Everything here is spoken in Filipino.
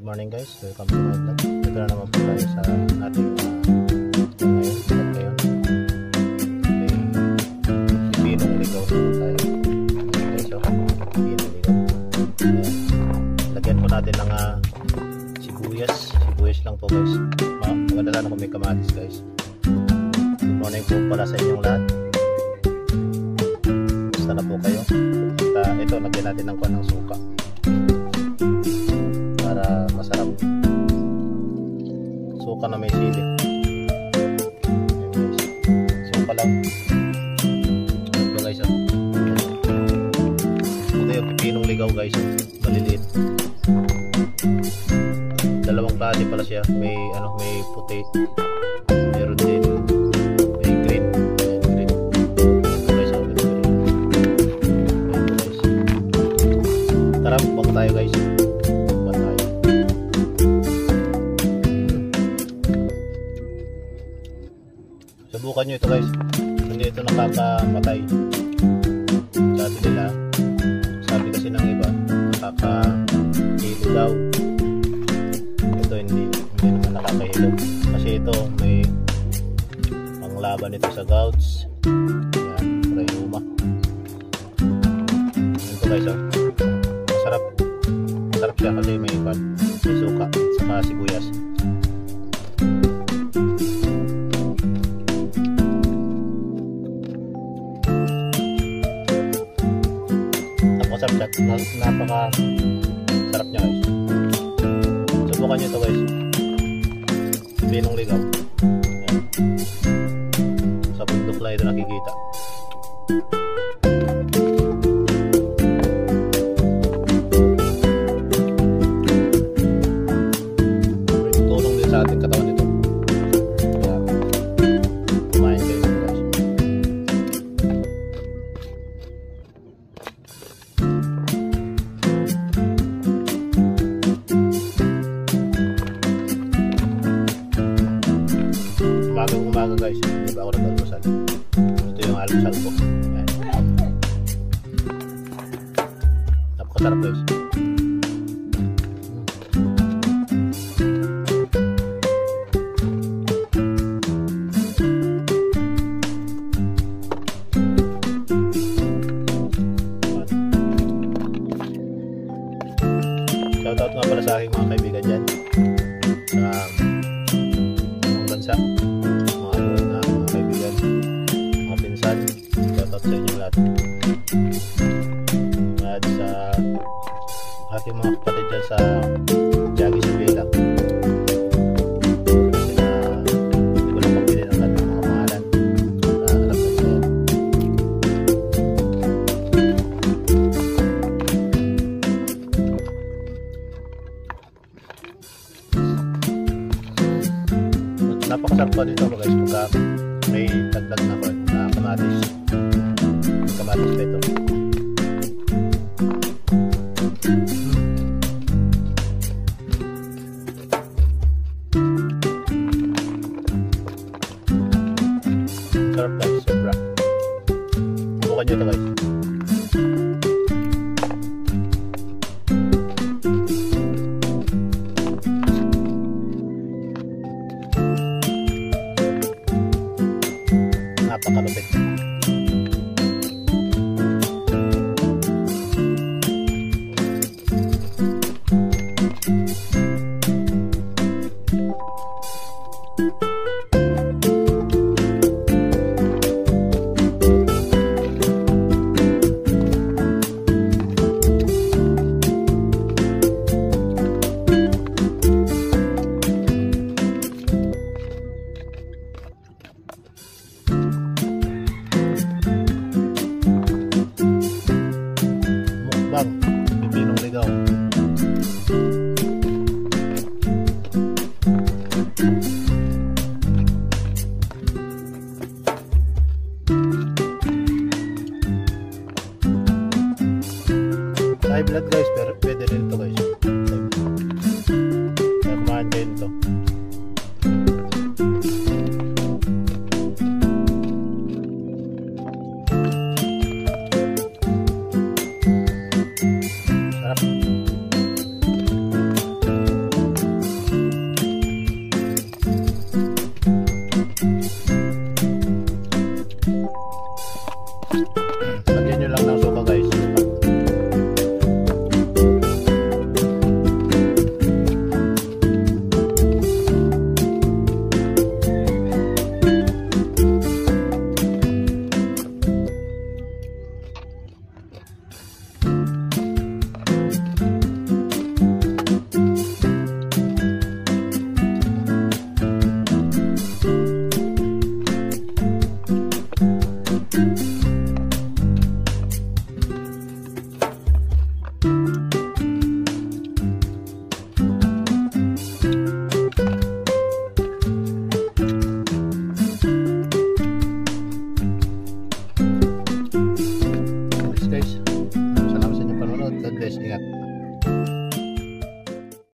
Good morning guys, welcome to my vlog. Ito na naman po tayo sa ating ngayon, vlog ngayon. May pipinong ligaw naman tayo. Okay, so pipinong ligaw. Lagyan po natin ng sibuyas lang po guys. Maganda lang kung may kamatis guys. Good morning po pala sa inyong lahat. Basta na po kayo. At ito, lagyan natin ng kuwan ng suka para masarap. Suka na may sili. Suka lang. Ito guys, ito yung pipinong ligaw guys, maliliit. Dalawang klase pala siya, may may puti, meron din may green. Ito guys, tara, baka tayo guys. Subukan nyo ito guys, hindi ito nakakamatay. Sabi kasi ng iba nakakahilo daw. Ito hindi naman nakakahilo kasi ito may panglaban ito sa gouts. Yan, rayuma. Ito guys, masarap siya kasi may suka saka sibuyas. Napaka sarap niya guys. Subukan nyo ito guys, pinong ligaw. Ayan. Sa bundok lang ito nakikita. Tulong din sa ating katawan ito. Kumain kayo ito guys. Umaga guys, hindi ba ako nag-almusal? Ito yung almusal ko. Ayan. Napakasarap guys. Shoutout nga pala sa aking mga kaibigan dyan sa ibang bansa. Shoutout sa inyo lahat. At sa aking mga kapatid dyan sa Jagi sa Vela. Hindi ko lang pagpili ng lahat ng mga pangalan na alam ko sa'yo. Napakasarap pa dito guys pagka may dagdag na kamatis. Kamatis pa ito. Sarap guys, sobra. Subukan nyo ito guys. Napakalupit. Pipinong ligaw. High blood guys, pero pwede rin ito guys. Kaya kumain kayo ito. Sarap.